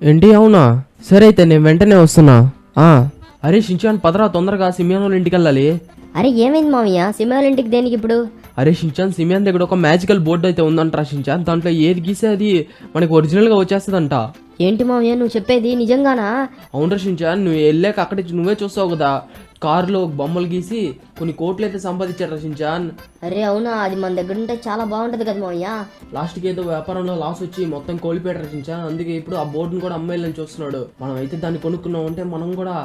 ఏంటి అవునా? సరే అయితే నేను వెంటనే వస్తున్నా. అరే షించాన్ పదరా, తొందరగా సిమియాన్ వాళ్ళ ఇంటికి వెళ్ళాలి. అరే ఏమైంది మామయ్య, సినిమాల ఇంటికి దేనికి ఇప్పుడు? అరే షించాన్, సిమియాన్ దగ్గర ఒక మ్యాజికల్ బోర్డు అయితే ఉందంటరా షించాన్. దాంట్లో ఏది గీసే అది మనకి ఒరిజినల్ గా వచ్చేస్తుందంట. ఏంటి మామయ్య నువ్వు చెప్పేది నిజంగానా? అవునరా షించాన్, నువ్వు వెళ్ళాక అక్కడ నువ్వే చూస్తావు కదా, కారులో బొమ్మలు గీసి కొన్ని కోట్లు అయితే సంపాదించాడు షించాన్. అరే అవునా, అది మన దగ్గర ఉంటే చాలా బాగుంటది కదా మామయ్య. లాస్ట్కి ఏదో వ్యాపారంలో లాస్ వచ్చి మొత్తం కోల్పోయాడు షించాన్. అందుకే ఇప్పుడు ఆ బోర్డును కూడా అమ్మాయిలని చూస్తున్నాడు. మనం అయితే దాన్ని కొనుక్కున్నాం అంటే మనం కూడా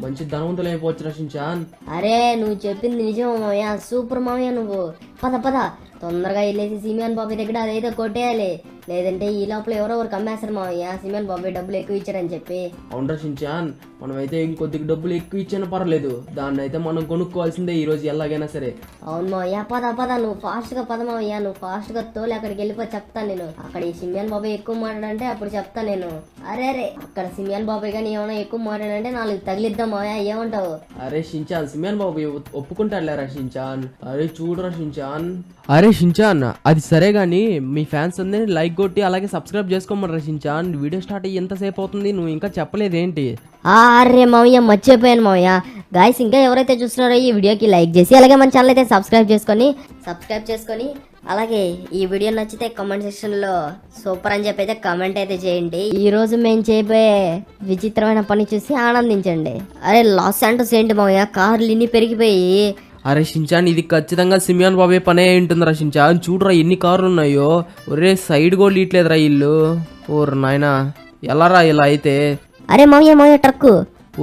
మంచి ధనవంతులు అయిపోవచ్చు షించాన్. అరే నువ్వు చెప్పింది నిజం మామయ్య, సూపర్ మామయ్య నువ్వు. పద పద తొందరగా వెళ్ళేసి సిమియాన్ బాబాయ్ దగ్గర అదైతే కొట్టేయాలి, లేదంటే ఈ లోపల ఎవరో కమ్మేస్తారు మామయ్య, సిమియాన్ బాబాయ్ డబ్బులు ఎక్కువ ఇచ్చారని చెప్పి. అవునరా షించాన్, మనం అయితే ఇంకొద్దిగా డబ్బులు ఎక్కువ ఇచ్చినా పర్లేదు, దాన్ని అయితే మనం కొనుక్కోవాల్సిందే ఈ రోజు ఎలాగైనా సరే. అవును మామయ్య, పద పద నువ్వు ఫాస్ట్ గా పద మామయ్య, నువ్వు ఫాస్ట్ గా తోలి అక్కడికి వెళ్ళిపో, చెప్తాను నేను. అక్కడ ఈ సిమియాన్ బాబాయ్ ఎక్కువ మాట్లాడంటే అప్పుడు చెప్తాను నేను. అరే అరే అక్కడ సిమియాన్ బాబాయ్ కానీ ఏమైనా ఎక్కువ మాట్లాడంటే నాలుగు తగిలిద్దాం మామయ్య, ఏమంటావు? అరే షించాన్, సిమియాన్ బాబాయ్ ఒప్పుకుంటాడులేరా షించాన్. అరే చూడరా షించాన్. అరే షించాన్, అది సరే గానీ మీ ఫ్యాన్స్ అందరినీ లైక్ కొట్టి అలాగే సబ్స్క్రైబ్ చేసుకోమరా షించాన్. వీడియో స్టార్ట్ అయ్యి ఎంతసేపు అవుతుంది, నువ్వు ఇంకా చెప్పలేదేంటి? అరే మామయ్య మర్చిపోయాను మామయ్య. గాయస్ ఇంకా ఎవరైతే చూస్తున్నారో ఈ వీడియోకి లైక్ చేసి అలాగే మన ఛానల్ అయితే సబ్స్క్రైబ్ చేసుకొని అలాగే ఈ వీడియో నచ్చితే కామెంట్ సెక్షన్ లో సూపర్ అని చెప్పి అయితే కామెంట్ అయితే చేయండి. ఈ రోజు మేము చేయబోయే విచిత్రమైన పని చూసి ఆనందించండి. అరే లాస్ ఏంటోస్ ఏంటి మామయ్య, కార్లు ఇన్ని పెరిగిపోయి. అరే షించాన్, ఇది ఖచ్చితంగా సిమియాన్ బాబాయ్ పనే ఉంటుందిరా షించాన్. చూడరా ఎన్ని కార్లు ఉన్నాయో. ఒరే సైడ్ కూడా ఇట్లేదురా ఇల్లు. ఓర్ నాయనా, ఎలారా ఇలా అయితే? అరే మామయ్య ట్రక్కు.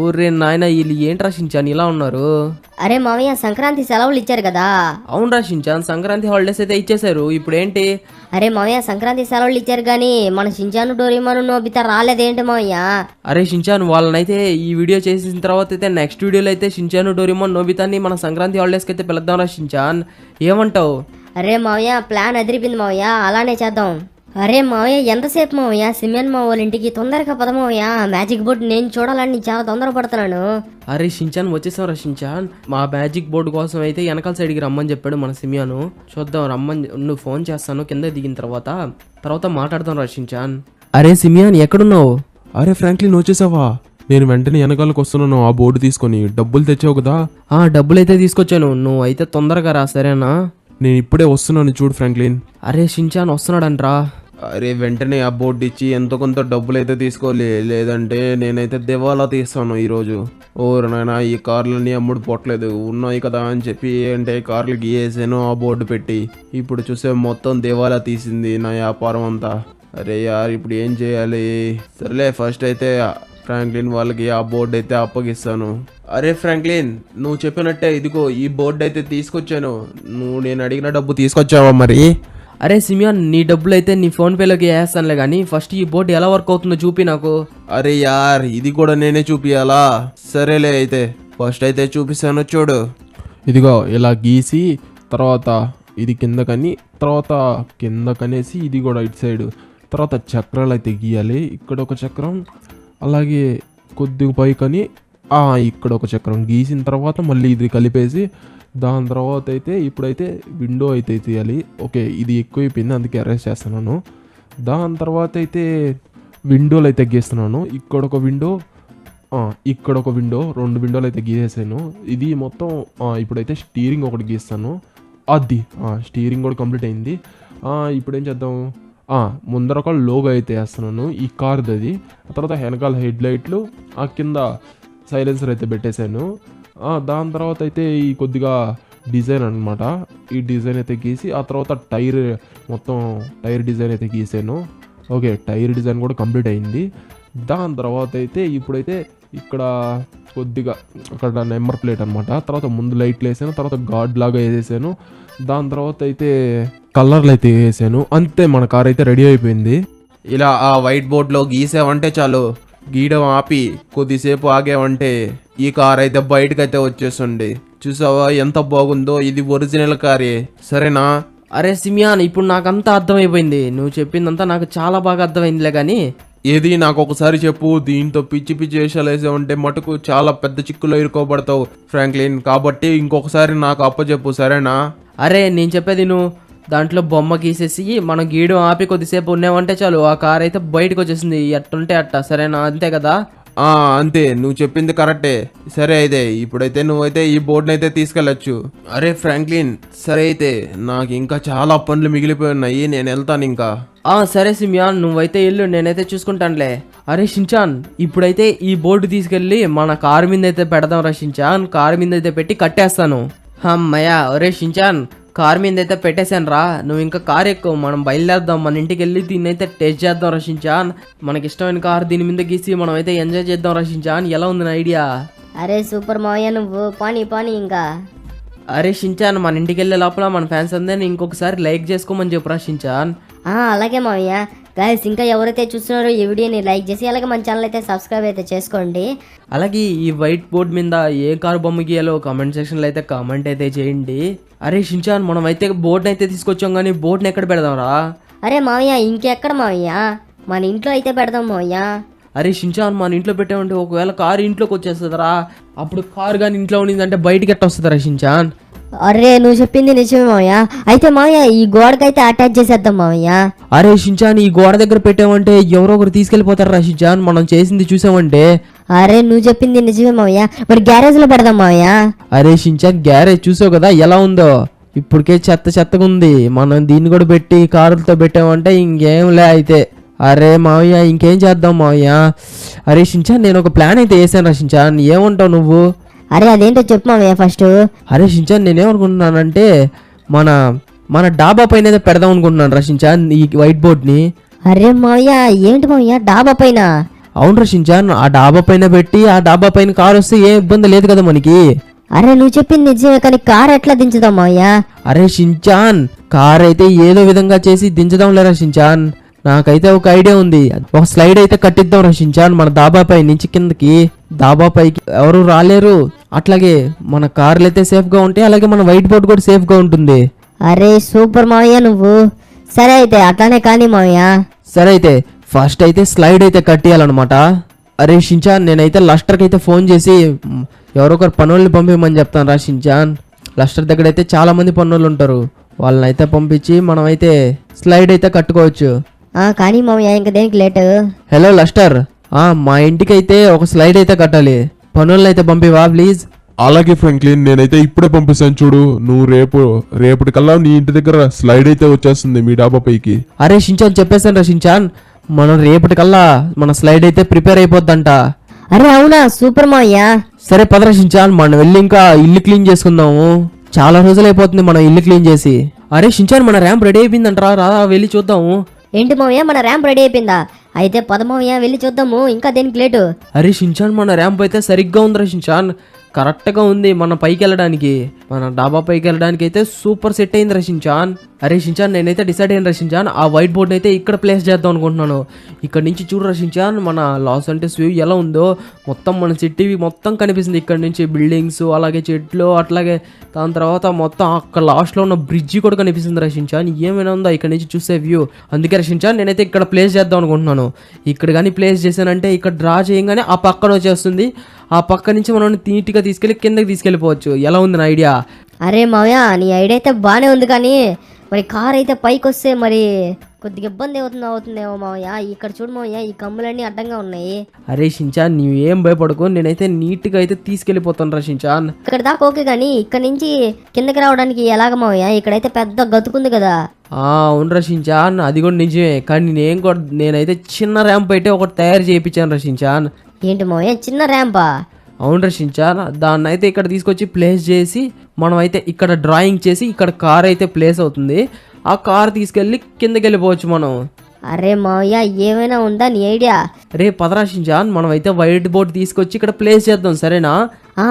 ఊర్రే నాయన, వీళ్ళు ఏంట్రా షించాన్ ఇలా ఉన్నారు? అరే మామయ్య సంక్రాంతి సెలవులు ఇచ్చారు కదా. అవునరా షించాన్, సంక్రాంతి హాలిడేస్ అయితే ఇచ్చేసారు. ఇప్పుడు ఏంటి? అరే మామయ్య సంక్రాంతి సెలవులు ఇచ్చారు గానీ మన షించాను డోరేమాను నోబితా రాలేదేంటి మామయ్య? అరే షించాన్, వాళ్ళనైతే ఈ వీడియో చేసిన తర్వాత అయితే నెక్స్ట్ వీడియోలో అయితే షించాను డోరేమాన్ నోబితాని మన సంక్రాంతి హాలిడేస్కి అయితే పిలుద్దాంరా షించాన్. ఏమంటావు? అరే మామయ్య ప్లాన్ అదిరిపింది మామయ్య, అలానే చేద్దాం. అరే మావయ్య ఎంతసేపు మావయ్య, సిమియన్ మా వాళ్ళ ఇంటికి తొందరగా పదమావయ్య, మ్యాజిక్ బోర్డు నేను చూడాలని చాలా తొందరపడుతున్నాను. అరే షించాన్ వచ్చేసాం రా షించాన్. మా మ్యాజిక్ బోర్డు కోసం అయితే వెనకాల సైడ్కి రమ్మని చెప్పాడు మన సిమియాను. చూద్దాం రమ్మని, నువ్వు ఫోన్ చేస్తాను కింద దిగిన తర్వాత మాట్లాడదాం రా షించాన్. అరే సిమియాన్ ఎక్కడున్నావు? అరే ఫ్రాంక్లిన్ వచ్చేసావా? నేను వెంటనే వెనకాలకు వస్తున్నాను ఆ బోర్డు తీసుకొని. డబ్బులు తెచ్చావు కదా? డబ్బులు అయితే తీసుకొచ్చాను, నువ్వు అయితే తొందరగా రా సరేనా? నేను ఇప్పుడే వస్తున్నాను చూడు ఫ్రాంక్లిన్. అరే షించాన్ వస్తున్నాడంట్రా. అరే వెంటనే ఆ బోర్డు ఇచ్చి ఎంతో కొంత డబ్బులు అయితే తీసుకోవాలి, లేదంటే నేనైతే దివాలా తీస్తాను ఈరోజు. ఓరు నాయనా, ఈ కార్లన్నీ అమ్ముడు పోవట్లేదు, ఉన్నాయి కదా అని చెప్పి అంటే కార్లు గీయేసాను ఆ బోర్డు పెట్టి. ఇప్పుడు చూసే మొత్తం దివాలా తీసింది నా వ్యాపారం అంతా. అరే యార్ ఇప్పుడు ఏం చేయాలి? సరేలే ఫస్ట్ అయితే ఫ్రాంక్లిన్ వాళ్ళకి ఆ బోర్డు అయితే అప్పగిస్తాను. అరే ఫ్రాంక్లిన్, నువ్వు చెప్పినట్టే ఇదిగో ఈ బోర్డు అయితే తీసుకొచ్చాను. నేను అడిగిన డబ్బు తీసుకొచ్చావా మరి? అరే సిమియాన్, నీ డబ్బులు అయితే నీ ఫోన్ పేలోకి వేస్తానులే కానీ ఫస్ట్ ఈ బోర్డు ఎలా వర్క్ అవుతుందో చూపి నాకు. అరే యార్ ఇది కూడా నేనే చూపియాలా? సరేలే అయితే ఫస్ట్ అయితే చూపిస్తాను చూడు. ఇదిగో ఇలా గీసి తర్వాత ఇది కిందకని, తర్వాత కిందకనేసి ఇది కూడా ఇటు సైడ్, తర్వాత చక్రాలు అయితే గీయాలి. ఇక్కడ ఒక చక్రం, అలాగే కొద్దిగా పైకని ఇక్కడ ఒక చక్రం గీసిన తర్వాత మళ్ళీ ఇది కలిపేసి దాని తర్వాత అయితే ఇప్పుడైతే విండో అయితే తీయాలి. ఓకే ఇది ఎక్కువైపోయింది అందుకే అరేంజ్ చేస్తున్నాను. దాని తర్వాత అయితే విండోలు అయితే గీస్తున్నాను. ఇక్కడ ఒక విండో, ఇక్కడ ఒక విండో, 2 విండోలు అయితే గీసేసాను. ఇది మొత్తం ఇప్పుడైతే స్టీరింగ్ ఒకటి గీస్తాను. అది స్టీరింగ్ కూడా కంప్లీట్ అయింది. ఇప్పుడు ఏం చేద్దాం, ముందర ఒక లోగో అయితే వేస్తున్నాను ఈ కార్ది. అది ఆ తర్వాత వెనకాల హెడ్ లైట్లు, కింద సైలెన్సర్ అయితే పెట్టేశాను. దాని తర్వాత అయితే ఈ కొద్దిగా డిజైన్ అనమాట, ఈ డిజైన్ అయితే గీసి ఆ తర్వాత మొత్తం టైర్ డిజైన్ అయితే గీసాను. ఓకే టైర్ డిజైన్ కూడా కంప్లీట్ అయింది. దాని తర్వాత అయితే ఇప్పుడైతే ఇక్కడ కొద్దిగా అక్కడ నెంబర్ ప్లేట్ అనమాట, తర్వాత ముందు లైట్లు వేసాను, తర్వాత గాడ్ లాగా వేసేసాను. దాని తర్వాత అయితే కలర్లు అయితే వేసాను. అంతే మన కార్ అయితే రెడీ అయిపోయింది. ఇలా ఆ వైట్ బోర్డ్లో గీసావంటే చాలు, గీయడం ఆపి కొద్దిసేపు ఆగామంటే ఈ కార్ అయితే బయటకైతే వచ్చేస్తుంది. చూసావా ఎంత బాగుందో, ఇది ఒరిజినల్ కారే సరేనా? అరే సిమియాన్, ఇప్పుడు నాకంతా అర్థమైపోయింది, నువ్వు చెప్పిందంతా నాకు చాలా బాగా అర్థమైందిలే కానీ ఏది నాకు ఒకసారి చెప్పు, దీంతో పిచ్చి పిచ్చి వేషాలు వేసావంటే మటుకు చాలా పెద్ద చిక్కులో ఇరుకోబడతావు ఫ్రాంక్లిన్, కాబట్టి ఇంకొకసారి నాకు అప్పచెప్పు సరేనా? అరే నేను చెప్పేది నువ్వు దాంట్లో బొమ్మ గీసేసి మనం గీయడం ఆపి కొద్దిసేపు ఉన్నామంటే చాలు ఆ కార్ అయితే బయటకు వచ్చేసింది. ఎట్టుంటే అట్ట, సరేనా? అంతే కదా? అంతే, నువ్వు చెప్పింది కరెక్టే. సరే అయితే ఇప్పుడైతే నువ్వైతే ఈ బోర్డుని అయితే తీసుకెళ్ళచ్చు. అరే ఫ్రాంక్లిన్, సరే అయితే నాకు ఇంకా చాలా పనులు మిగిలిపోయి ఉన్నాయి, నేను వెళ్తాను ఇంకా. సరే సిమియాన్, నువ్వైతే ఇల్లు, నేనైతే చూసుకుంటానులే. అరే షించాన్, ఇప్పుడైతే ఈ బోర్డు తీసుకెళ్ళి మన కారు మీద అయితే పెడదాం రా షించాన్. కారు మీద అయితే పెట్టి కట్టేస్తాను. అమ్మయ్యా. ఒరే షించాన్, కార్ మీద అయితే పెట్టేశాను రా, నువ్వు ఇంకా కార్ ఎక్కువ, మనం బయలుదేరదాం. మన ఇంటికి వెళ్ళి దీన్ని అయితే టెస్ట్ చేద్దాం రషించాన్. మనకి ఇష్టమైన కార్ దీని మీద గీసి మనం అయితే ఎంజాయ్ చేద్దాం రషించాన్. ఎలా ఉంది నా ఐడియా? అరే సూపర్ మావయ్య, నువ్వు పానీ ఇంకా. అరే షించాన్, మన ఇంటికి వెళ్ళే లోపల మన ఫ్యాన్స్ అందరినీ ఇంకొకసారి లైక్ చేసుకోమని చెప్పురా షించాన్. అలాగే మావయ్య. గాయస్, ఇంకా ఎవరైతే చూస్తున్నారో ఈ వీడియోని లైక్ చేసి అలాగే మన ఛానల్ అయితే సబ్స్క్రైబ్ అయితే చేసుకోండి. అలాగే ఈ వైట్ బోర్డ్ మీద ఏ కారు బొమ్మ గీయాలో కామెంట్ సెక్షన్లో అయితే కామెంట్ అయితే చేయండి. అరే షించాన్, మనం అయితే బోర్డుని అయితే తీసుకొచ్చాం, కానీ బోర్డుని ఎక్కడ పెడదాం రా? అరే మావయ్య, ఇంకెక్కడ మావయ్య, మన ఇంట్లో అయితే పెడదాం మావయ్య. అరే షించాన్, మన ఇంట్లో పెట్టామంటే ఒకవేళ కారు ఇంట్లోకి వచ్చేస్తుందిరా, అప్పుడు కారు కానీ ఇంట్లో ఉండిందంటే బయటికి ఎట్ట వస్తుందిరా షించాన్? అరే నువ్వు చెప్పింది నిజమే మావయ్య. అయితే మావయ్య ఈ గోడకైతే అటాచ్ చేసేద్దాం మావయ్య. అరే షించాన్, ఈ గోడ దగ్గర పెట్టామంటే ఎవరో ఒకరు తీసుకెళ్లిపోతారా షించాన్, మనం చేసింది చూసామంటే. అరే నువ్వు చెప్పింది నిజమే మావయ్య, మరి గ్యారేజ్ లో పెడదాం మావయ్య. అరే షించాన్, గ్యారేజ్ చూసావు కదా ఎలా ఉందో, ఇప్పటికే చెత్తగా ఉంది. మనం దీన్ని కూడా పెట్టి కారులతో పెట్టామంటే ఇంకేంలే అయితే. అరే మావయ్య, ఇంకేం చేద్దాం మావయ్య? అరే షించాన్, నేను ఒక ప్లాన్ అయితే వేసాను రా షించాన్, ఏమంటావు నువ్వు? అరే అదేంటో చెప్పు మావయ్య ఫస్ట్. అరే షించాన్, నేనేమనుకుంటున్నానంటే మన డాబా పైన అయితే పెడదాం అనుకుంటున్నాను రా షించాన్ ఈ వైట్ బోర్డ్ ని. అరే మావయ్య, ఏంటి మావయ్య డాబా పైన? అవును రా షించాన్, ఆ డాబా పైన పెట్టి ఆ డాబా పైన కారు వస్తే ఏ ఇబ్బంది లేదు కదా మనకి. అరే నువ్వు చెప్పింది నిజమే, కానీ కార్ ఎట్లా దించుదాం మావయ్య? అరే షించాన్, కార్ అయితే ఏదో విధంగా చేసి దించుదాం లేరా షించాన్. నాకైతే ఒక ఐడియా ఉంది, ఒక స్లైడ్ అయితే కట్టిద్దాం రా షించాన్ మన డాబాపై నుంచి కిందకి. డాబాపైకి ఎవరు రాలేరు, అట్లాగే మన కార్లు అయితే సేఫ్ గా ఉంటాయి, అలాగే మన వైట్ బోర్డ్ కూడా సేఫ్ గా ఉంటుంది. అరే సూపర్ మావయ్య నువ్వు. సరే అయితే అట్లానే కానీ మావయ్య. సరే అయితే ఫస్ట్ అయితే స్లైడ్ అయితే కట్టియాలన్నమాట. అరే షించాన్, నేనైతే లస్టర్కి అయితే ఫోన్ చేసి ఎవరొకరు పనుల్ని పంపించమని చెప్తాను రా షించాన్. లస్టర్ దగ్గర అయితే చాలా మంది పనులు ఉంటారు, వాళ్ళని అయితే పంపించి మనం అయితే స్లైడ్ అయితే కట్టుకోవచ్చు. కానీ మావయ్య ఇంకా దేనికి లేట్? హలో లస్టర్, మా ఇంటికి అయితే ఒక స్లైడ్ అయితే కట్టాలి, పనులను అయితే పంపివా ప్లీజ్? అలాగే ఫ్రాంక్లిన్, నేనైతే ఇప్పుడే పంపిస్తాను చూడు. నువ్వు రేపటికల్లా నీ ఇంటి దగ్గర స్లైడ్ అయితే వచ్చేస్తుంది మీ డాబా పైకి. అరే షించాన్, చెప్పేశాను రా షించాన్, మనం రేపటికల్లా మన స్లైడ్ అయితే ప్రిపేర్ అయిపోద్దంట. అరే అవునా, సూపర్ మావయ్య. సరే పదరా షించాన్, మనం వెళ్ళి ఇంకా ఇల్లు క్లీన్ చేసుకుందాము, చాలా రోజులు అయిపోతుంది మనం ఇల్లు క్లీన్ చేసి. అరే షించాన్, మన ర్యాంప్ రెడీ అయిపోయిందంటరా, రా వెళ్ళి చూద్దాము. ఏంటి మావయ్య, మన ర్యాంప్ రెడీ అయిపోయిందా? అయితే పద మావయ్య వెళ్ళి చూద్దాము, ఇంకా దేనికి లేటు? అరే షించాన్, మన ర్యాంప్ అయితే సరిగ్గా ఉందిరా షించాన్, కరెక్ట్గా ఉంది మన పైకి వెళ్ళడానికి, మన డాబా పైకి వెళ్ళడానికి అయితే సూపర్ సెట్ అయింది రా షించాన్. అరే షించాన్, నేనైతే డిసైడ్ అయిన రా షించాన్, ఆ వైట్ బోర్డ్ అయితే ఇక్కడ ప్లేస్ చేద్దాం అనుకుంటున్నాను. ఇక్కడ నుంచి చూడు రా షించాన్, మన లాస్ ఏంజెల్స్ వ్యూ ఎలా ఉందో, మొత్తం మన సిటీ మొత్తం కనిపిస్తుంది ఇక్కడ నుంచి, బిల్డింగ్స్ అలాగే చెట్లు, అట్లాగే దాని తర్వాత మొత్తం అక్కడ లాస్ట్లో ఉన్న బ్రిడ్జి కూడా కనిపిస్తుంది రా షించాన్. ఏమైనా ఉందో ఇక్కడ నుంచి చూసే వ్యూ. అందుకే రా షించాన్, నేనైతే ఇక్కడ ప్లేస్ చేద్దాం అనుకుంటున్నాను. ఇక్కడ కానీ ప్లేస్ చేశానంటే ఇక్కడ డ్రా చేయగానే ఆ పక్కన వచ్చేస్తుంది, ఆ పక్క నుంచి మనం నీట్గా తీసుకెళ్ళి కిందకి తీసుకెళ్ళిపోవచ్చు. ఎలా ఉంది నా ఐడియా? అరే మావయ్య, నీ ఐడియా అయితే బాగానే ఉంది, కానీ మరి కార్ అయితే పైకి వస్తే మరి కొద్దిగా ఇబ్బంది అవుతుందేమో మావయ్య. ఇక్కడ చూడు మావయ్య, ఈ కమ్ములన్నీ అడ్డంగా ఉన్నాయి. అరే షించాన్, నీవు ఏం భయపడకు, నేనైతే నీట్గా అయితే తీసుకెళ్ళిపోతాను రా షించాన్. ఇక్కడ దాకా ఓకే, కానీ ఇక్కడ నుంచి కిందకి రావడానికి ఎలాగ మావయ్య? ఇక్కడైతే పెద్ద గతుకుంది కదా. అవును రా షించాన్, అది కూడా నిజమే, కానీ నేనైతే చిన్న ర్యాంప్ అయితే ఒకటి తయారు చేయించాను రా షించాన్. ఏంటి మావయ్య, చిన్న ర్యాంపా? అవును రా షించాన్, దాన్ని అయితే ఇక్కడ తీసుకొచ్చి ప్లేస్ చేసి మనం అయితే ఇక్కడ డ్రాయింగ్ చేసి ఇక్కడ కార్ అయితే ప్లేస్ అవుతుంది, ఆ కార్ తీసుకెళ్ళి కిందకి వెళ్ళిపోవచ్చు మనం. అరే మావయ్య, ఏమైనా ఉందా నీ ఐడియా? రే పదరా షించాన్, మనం అయితే వైట్ బోర్డ్ తీసుకొచ్చి ఇక్కడ ప్లేస్ చేద్దాం, సరేనా?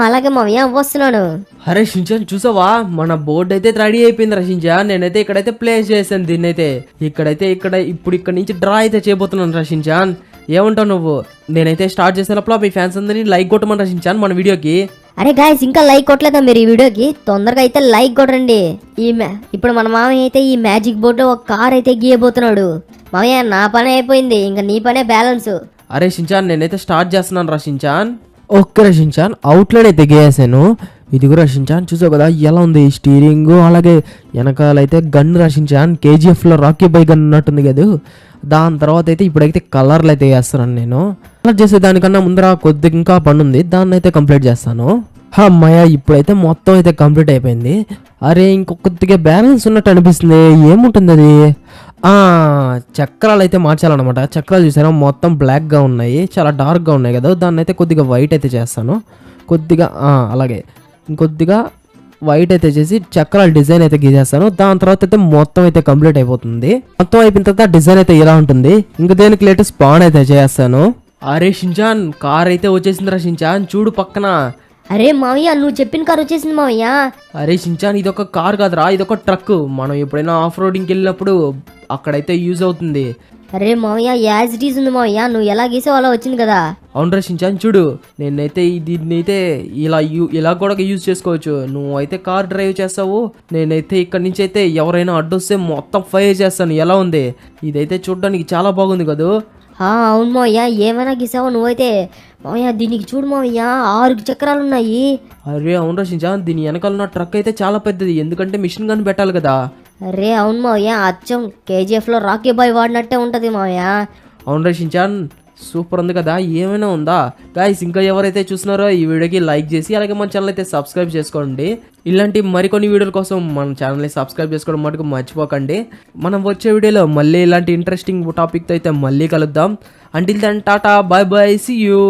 అలాగే మావయ్య, వస్తున్నాను. అరే షించాన్, చూసావా మన బోర్డు అయితే రెడీ అయిపోయింది రా షించాన్. నేనైతే ఇక్కడైతే ప్లేస్ చేశాను దీన్ని అయితే. ఇప్పుడు ఇక్కడ నుంచి డ్రా అయితే చేయబోతున్నాను రా షించాన్. ఏమంటావు నువ్వు? నేనైతే స్టార్ట్ చేసే లోపల మీ ఫ్యాన్స్ అందరినీ లైక్ కొట్టమని రా షించాన్ మన వీడియోకి. అరే గాయస్, ఇంకా లైక్ కొట్టలేదా మీరు ఈ వీడియోకి? తొందరగా అయితే లైక్ కొట్టండి. ఇప్పుడు మన మామయ్య అయితే ఈ మ్యాజిక్ బోర్డు ఒక కార్ అయితే గీయబోతున్నాడు. మామయ్య, నా పని అయిపోయింది, ఇంకా నీ పనే బ్యాలెన్స్. అరే షించాన్, నేనైతే స్టార్ట్ చేస్తున్నాను రా షించాన్. ఓకే రా షించాన్, అవుట్లైన్ అయితే గీయేసాను. ఇదిగో రషించాన్ చూసావు కదా ఎలా ఉంది స్టీరింగ్, అలాగే వెనకాలైతే గన్ రషించాన్ KGF లో రాకీ బై గన్ ఉన్నట్టుంది కదా. దాని తర్వాత అయితే ఇప్పుడైతే కలర్లు అయితే వేస్తున్నాను నేను. కలర్ చేసే దానికన్నా ముందర కొద్దిగా ఇంకా పని ఉంది, దాన్ని అయితే కంప్లీట్ చేస్తాను. అమ్మాయ ఇప్పుడైతే మొత్తం అయితే కంప్లీట్ అయిపోయింది. అరే ఇంకొద్దిగా బ్యాలెన్స్ ఉన్నట్టు అనిపిస్తుంది, ఏముంటుంది అది? చక్రాలు అయితే మార్చాలన్నమాట. చక్రాలు చూసారా మొత్తం బ్లాక్గా ఉన్నాయి, చాలా డార్క్గా ఉన్నాయి కదా. దాన్ని అయితే కొద్దిగా వైట్ అయితే చేస్తాను, కొద్దిగా అలాగే ఇంకొద్దిగా వైట్ అయితే చేసి చక్రాల డిజైన్ అయితే గీసేస్తాను. దాని తర్వాత అయితే మొత్తం అయితే కంప్లీట్ అయిపోతుంది. మొత్తం అయిపోయిన తర్వాత డిజైన్ అయితే ఇలా ఉంటుంది. ఇంకా దేనికి లేటెస్ట్ స్పాన్ అయితే చేస్తాను. అరే షించాన్ కార్ అయితే వచ్చేసిందిరా షించాన్, చూడు పక్కన. అరే మావయ్య నువ్వు చెప్పిన కారు వచ్చేసింది మావయ్య. అరే షించాన్ ఇదొక కార్ కాదురా, ఇదొక ట్రక్. మనం ఎప్పుడైనా ఆఫ్ రోడింగ్కి వెళ్ళినప్పుడు అక్కడైతే యూజ్ అవుతుంది. అరే మావయ్య యాజ్ ఇట్ ఈజ్ ఉంది మావయ్య, నువ్వు ఎలా గీసావు అలా వచ్చింది కదా. అవును రషించాను చూడు, నేనైతే దీన్నైతే ఇలా కూడా యూజ్ చేసుకోవచ్చు. నువ్వు అయితే కార్ డ్రైవ్ చేస్తావు, నేనైతే ఇక్కడి నుంచి అయితే ఎవరైనా అడ్డొస్తే మొత్తం ఫైర్ చేస్తాను. ఎలా ఉంది? ఇదైతే చూడడానికి చాలా బాగుంది కదా. అవును మావయ్య ఏమైనా గీసావు నువ్వైతే. మావయ్య దీనికి చూడు మావయ్య 6 చక్రాలు ఉన్నాయి. అరే అవును రషించాన్, దీని వెనకాల ఉన్న ట్రక్ అయితే చాలా పెద్దది, ఎందుకంటే మిషన్ గన్ పెట్టాలి కదా. అరే అవును మావయ్య అచ్చం KGF లో రాకీ బాయ్ వాడినట్టే ఉంటది మావయ్య. అవును రషించాన్ సూపర్ ఉంది కదా. ఏమైనా ఉందా గాయ్స్? ఇంకా ఎవరైతే చూస్తున్నారో ఈ వీడియోకి లైక్ చేసి అలాగే మన ఛానల్ అయితే సబ్స్క్రైబ్ చేసుకోండి. ఇలాంటి మరికొన్ని వీడియోల కోసం మన ఛానల్ని సబ్స్క్రైబ్ చేసుకోవడం మటుకు మర్చిపోకండి. మనం వచ్చే వీడియోలో మళ్ళీ ఇలాంటి ఇంట్రెస్టింగ్ టాపిక్తో అయితే మళ్ళీ కలుద్దాం. Until then tata, bye bye, see you.